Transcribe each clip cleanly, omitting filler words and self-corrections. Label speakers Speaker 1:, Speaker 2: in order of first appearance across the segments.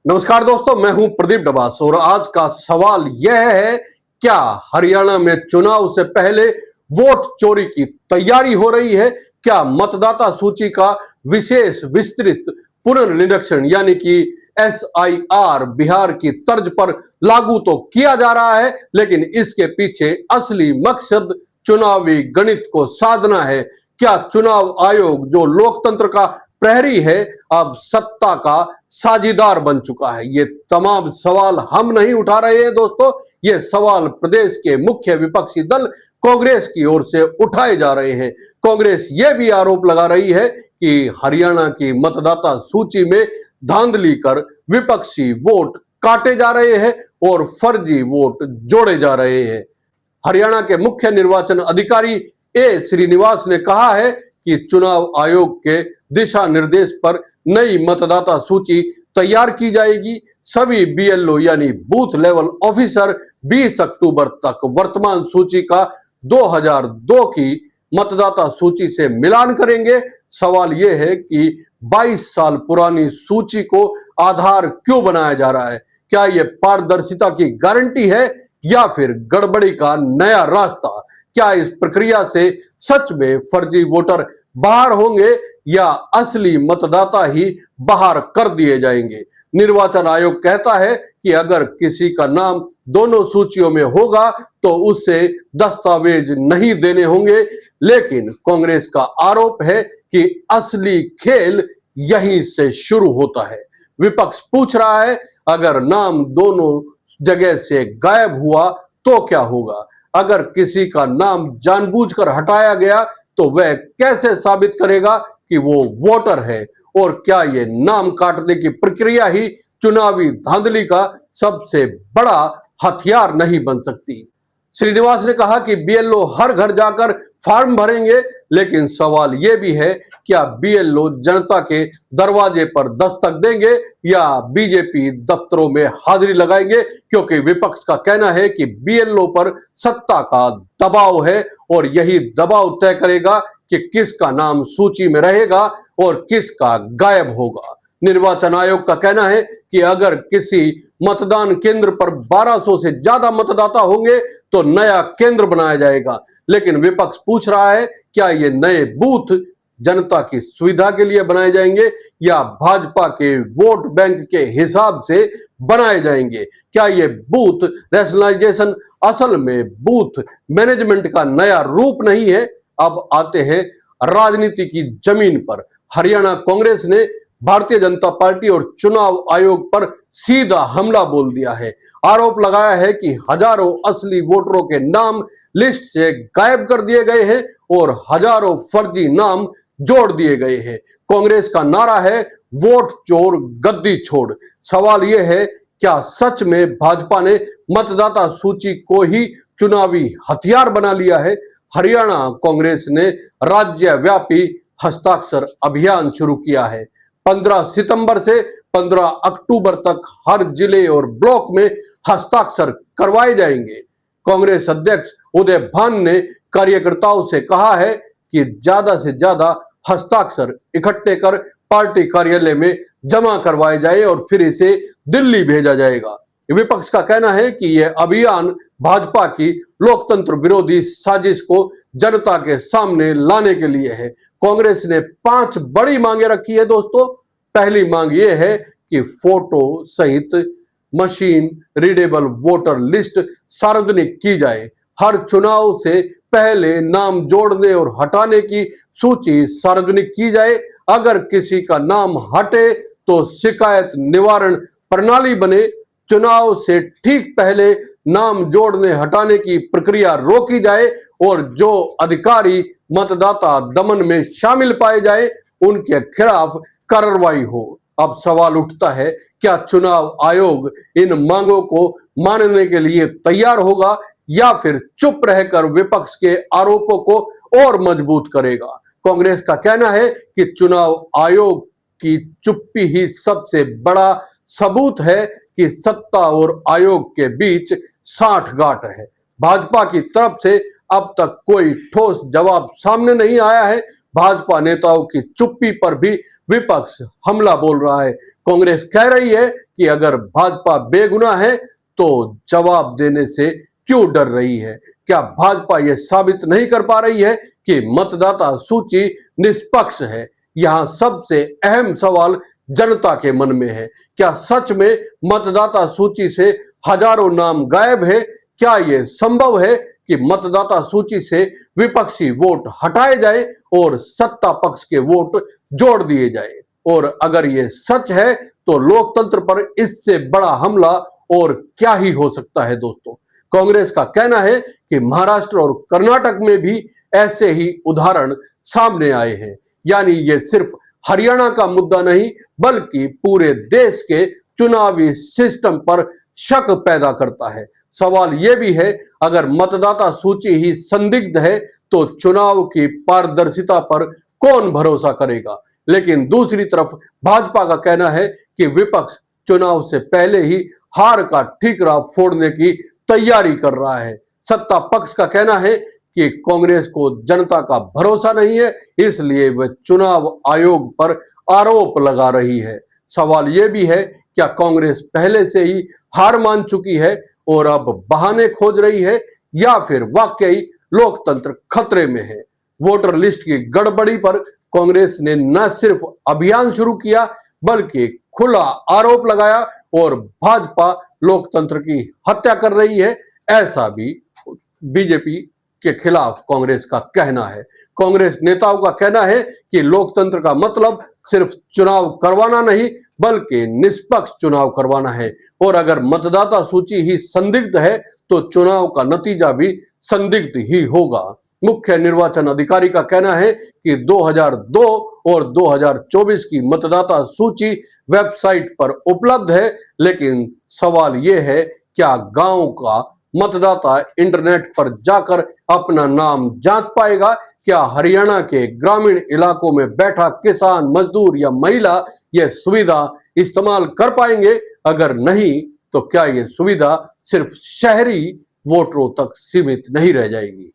Speaker 1: नमस्कार दोस्तों, मैं हूं प्रदीप डबास और आज का सवाल यह है, क्या हरियाणा में चुनाव से पहले वोट चोरी की तैयारी हो रही है? क्या मतदाता सूची का विशेष विस्तृत पुनर्निरीक्षण यानी कि SIR बिहार की तर्ज पर लागू तो किया जा रहा है, लेकिन इसके पीछे असली मकसद चुनावी गणित को साधना है? क्या चुनाव आयोग जो लोकतंत्र का प्रहरी है अब सत्ता का साझीदार बन चुका है? ये तमाम सवाल हम नहीं उठा रहे हैं दोस्तों, ये सवाल प्रदेश के मुख्य विपक्षी दल कांग्रेस की ओर से उठाए जा रहे हैं। कांग्रेस ये भी आरोप लगा रही है कि हरियाणा की मतदाता सूची में धांधली कर विपक्षी वोट काटे जा रहे हैं और फर्जी वोट जोड़े जा रहे हैं। हरियाणा के मुख्य निर्वाचन अधिकारी श्रीनिवास ने कहा है कि चुनाव आयोग के दिशा निर्देश पर नई मतदाता सूची तैयार की जाएगी। सभी BLO यानी बूथ लेवल ऑफिसर 20 अक्टूबर तक वर्तमान सूची का 2002 की मतदाता सूची से मिलान करेंगे। सवाल यह है कि 22 साल पुरानी सूची को आधार क्यों बनाया जा रहा है? क्या यह पारदर्शिता की गारंटी है या फिर गड़बड़ी का नया रास्ता? क्या इस प्रक्रिया से सच में फर्जी वोटर बाहर होंगे या असली मतदाता ही बाहर कर दिए जाएंगे? निर्वाचन आयोग कहता है कि अगर किसी का नाम दोनों सूचियों में होगा तो उससे दस्तावेज नहीं देने होंगे, लेकिन कांग्रेस का आरोप है कि असली खेल यहीं से शुरू होता है। विपक्ष पूछ रहा है, अगर नाम दोनों जगह से गायब हुआ तो क्या होगा? अगर किसी का नाम जानबूझकर हटाया गया तो वह कैसे साबित करेगा कि वो वोटर है? और क्या ये नाम काटने की प्रक्रिया ही चुनावी धांधली का सबसे बड़ा हथियार नहीं बन सकती? श्रीनिवास ने कहा कि BLO हर घर जाकर फॉर्म भरेंगे, लेकिन सवाल यह भी है, क्या BLO जनता के दरवाजे पर दस्तक देंगे या बीजेपी दफ्तरों में हाजिरी लगाएंगे? क्योंकि विपक्ष का कहना है कि BLO पर सत्ता का दबाव है और यही दबाव तय करेगा कि किसका नाम सूची में रहेगा और किसका गायब होगा। निर्वाचन आयोग का कहना है कि अगर किसी मतदान केंद्र पर 1200 से ज्यादा मतदाता होंगे तो नया केंद्र बनाया जाएगा, लेकिन विपक्ष पूछ रहा है, क्या ये नए बूथ जनता की सुविधा के लिए बनाए जाएंगे या भाजपा के वोट बैंक के हिसाब से बनाए जाएंगे? क्या ये बूथ रैशनलाइजेशन असल में बूथ मैनेजमेंट का नया रूप नहीं है? अब आते हैं राजनीति की जमीन पर। हरियाणा कांग्रेस ने भारतीय जनता पार्टी और चुनाव आयोग पर सीधा हमला बोल दिया है। आरोप लगाया है कि हजारों असली वोटरों के नाम लिस्ट से गायब कर दिए गए हैं और हजारों फर्जी नाम जोड़ दिए गए हैं। कांग्रेस का नारा है, वोट चोर गद्दी छोड़। सवाल यह है, क्या सच में भाजपा ने मतदाता सूची को ही चुनावी हथियार बना लिया है? हरियाणा कांग्रेस ने राज्यव्यापी हस्ताक्षर अभियान शुरू किया है। 15 सितंबर से 15 अक्टूबर तक हर जिले और ब्लॉक में हस्ताक्षर करवाए जाएंगे। कांग्रेस अध्यक्ष उदय भान ने कार्यकर्ताओं से कहा है कि ज्यादा से ज्यादा हस्ताक्षर इकट्ठे कर पार्टी कार्यालय में जमा करवाए जाए और फिर इसे दिल्ली भेजा जाएगा। विपक्ष का कहना है कि यह अभियान भाजपा की लोकतंत्र विरोधी साजिश को जनता के सामने लाने के लिए है। कांग्रेस ने 5 बड़ी मांगे रखी है दोस्तों। पहली मांग यह है कि फोटो सहित मशीन रीडेबल वोटर लिस्ट सार्वजनिक की जाए। हर चुनाव से पहले नाम जोड़ने और हटाने की सूची सार्वजनिक की जाए। अगर किसी का नाम हटे तो शिकायत निवारण प्रणाली बने। चुनाव से ठीक पहले नाम जोड़ने हटाने की प्रक्रिया रोकी जाए और जो अधिकारी मतदाता दमन में शामिल पाए जाए उनके खिलाफ कार्रवाई हो। अब सवाल उठता है, क्या चुनाव आयोग इन मांगों को मानने के लिए तैयार होगा या फिर चुप रहकर विपक्ष के आरोपों को और मजबूत करेगा? कांग्रेस का कहना है कि चुनाव आयोग की चुप्पी ही सबसे बड़ा सबूत है कि सत्ता और आयोग के बीच साठगांठ है। भाजपा की तरफ से अब तक कोई ठोस जवाब सामने नहीं आया है। भाजपा नेताओं की चुप्पी पर भी विपक्ष हमला बोल रहा है। कांग्रेस कह रही है कि अगर भाजपा बेगुनाह है तो जवाब देने से क्यों डर रही है? क्या भाजपा यह साबित नहीं कर पा रही है कि मतदाता सूची निष्पक्ष है? यहां सबसे अहम सवाल जनता के मन में है। क्या सच में मतदाता सूची से हजारों नाम गायब है? क्या यह संभव है कि मतदाता सूची से विपक्षी वोट हटाए जाए और सत्ता पक्ष के वोट जोड़ दिए जाए? और अगर यह सच है तो लोकतंत्र पर इससे बड़ा हमला और क्या ही हो सकता है दोस्तों। कांग्रेस का कहना है कि महाराष्ट्र और कर्नाटक में भी ऐसे ही उदाहरण सामने आए हैं। यानी ये सिर्फ हरियाणा का मुद्दा नहीं बल्कि पूरे देश के चुनावी सिस्टम पर शक पैदा करता है। सवाल यह भी है, अगर मतदाता सूची ही संदिग्ध है तो चुनाव की पारदर्शिता पर कौन भरोसा करेगा? लेकिन दूसरी तरफ भाजपा का कहना है कि विपक्ष चुनाव से पहले ही हार का ठीकरा फोड़ने की तैयारी कर रहा है। सत्ता पक्ष का कहना है कि कांग्रेस को जनता का भरोसा नहीं है, इसलिए वह चुनाव आयोग पर आरोप लगा रही है। सवाल यह भी है, क्या कांग्रेस पहले से ही हार मान चुकी है और अब बहाने खोज रही है, या फिर वाकई लोकतंत्र खतरे में है? वोटर लिस्ट की गड़बड़ी पर कांग्रेस ने न सिर्फ अभियान शुरू किया बल्कि खुला आरोप लगाया और भाजपा लोकतंत्र की हत्या कर रही है, ऐसा भी बीजेपी के खिलाफ कांग्रेस का कहना है। कांग्रेस नेताओं का कहना है कि लोकतंत्र का मतलब सिर्फ चुनाव करवाना नहीं बल्कि निष्पक्ष चुनाव करवाना है, और अगर मतदाता सूची ही संदिग्ध है तो चुनाव का नतीजा भी संदिग्ध ही होगा। मुख्य निर्वाचन अधिकारी का कहना है कि 2002 और 2024 की मतदाता सूची वेबसाइट पर उपलब्ध है, लेकिन सवाल यह है, क्या गांव का मतदाता इंटरनेट पर जाकर अपना नाम जांच पाएगा? क्या हरियाणा के ग्रामीण इलाकों में बैठा किसान, मजदूर या महिला यह सुविधा इस्तेमाल कर पाएंगे? अगर नहीं तो क्या यह सुविधा सिर्फ शहरी वोटरों तक सीमित नहीं रह जाएगी?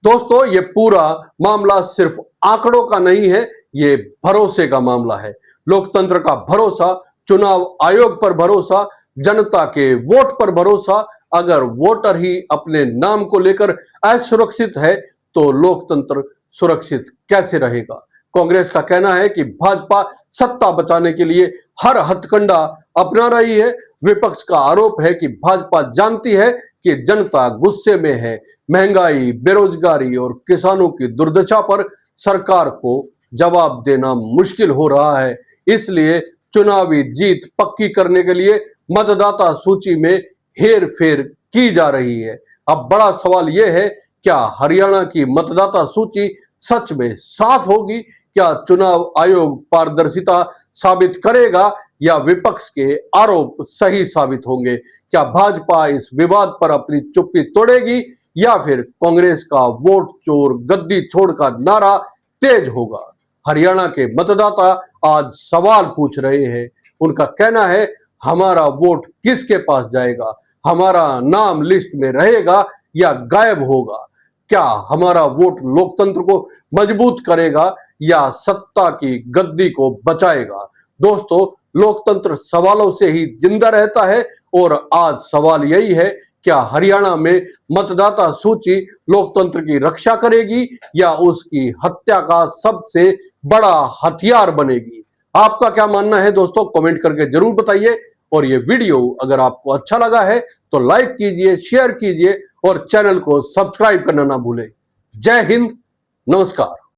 Speaker 1: दोस्तों, ये पूरा मामला सिर्फ आंकड़ों का नहीं है, ये भरोसे का मामला है। लोकतंत्र का भरोसा, चुनाव आयोग पर भरोसा, जनता के वोट पर भरोसा। अगर वोटर ही अपने नाम को लेकर असुरक्षित है तो लोकतंत्र सुरक्षित कैसे रहेगा? कांग्रेस का कहना है कि भाजपा सत्ता बचाने के लिए हर हथकंडा अपना रही है। विपक्ष का आरोप है कि भाजपा जानती है कि जनता गुस्से में है। महंगाई, बेरोजगारी और किसानों की दुर्दशा पर सरकार को जवाब देना मुश्किल हो रहा है, इसलिए चुनावी जीत पक्की करने के लिए मतदाता सूची में हेर फेर की जा रही है। अब बड़ा सवाल यह है, क्या हरियाणा की मतदाता सूची सच में साफ होगी? क्या चुनाव आयोग पारदर्शिता साबित करेगा या विपक्ष के आरोप सही साबित होंगे? क्या भाजपा इस विवाद पर अपनी चुप्पी तोड़ेगी या फिर कांग्रेस का वोट चोर गद्दी छोड़ का नारा तेज होगा? हरियाणा के मतदाता आज सवाल पूछ रहे हैं। उनका कहना है, हमारा वोट किसके पास जाएगा? हमारा नाम लिस्ट में रहेगा या गायब होगा? क्या हमारा वोट लोकतंत्र को मजबूत करेगा या सत्ता की गद्दी को बचाएगा? दोस्तों, लोकतंत्र सवालों से ही जिंदा रहता है और आज सवाल यही है, क्या हरियाणा में मतदाता सूची लोकतंत्र की रक्षा करेगी या उसकी हत्या का सबसे बड़ा हथियार बनेगी? आपका क्या मानना है दोस्तों? कमेंट करके जरूर बताइए। और ये वीडियो अगर आपको अच्छा लगा है तो लाइक कीजिए, शेयर कीजिए और चैनल को सब्सक्राइब करना ना भूलें। जय हिंद, नमस्कार।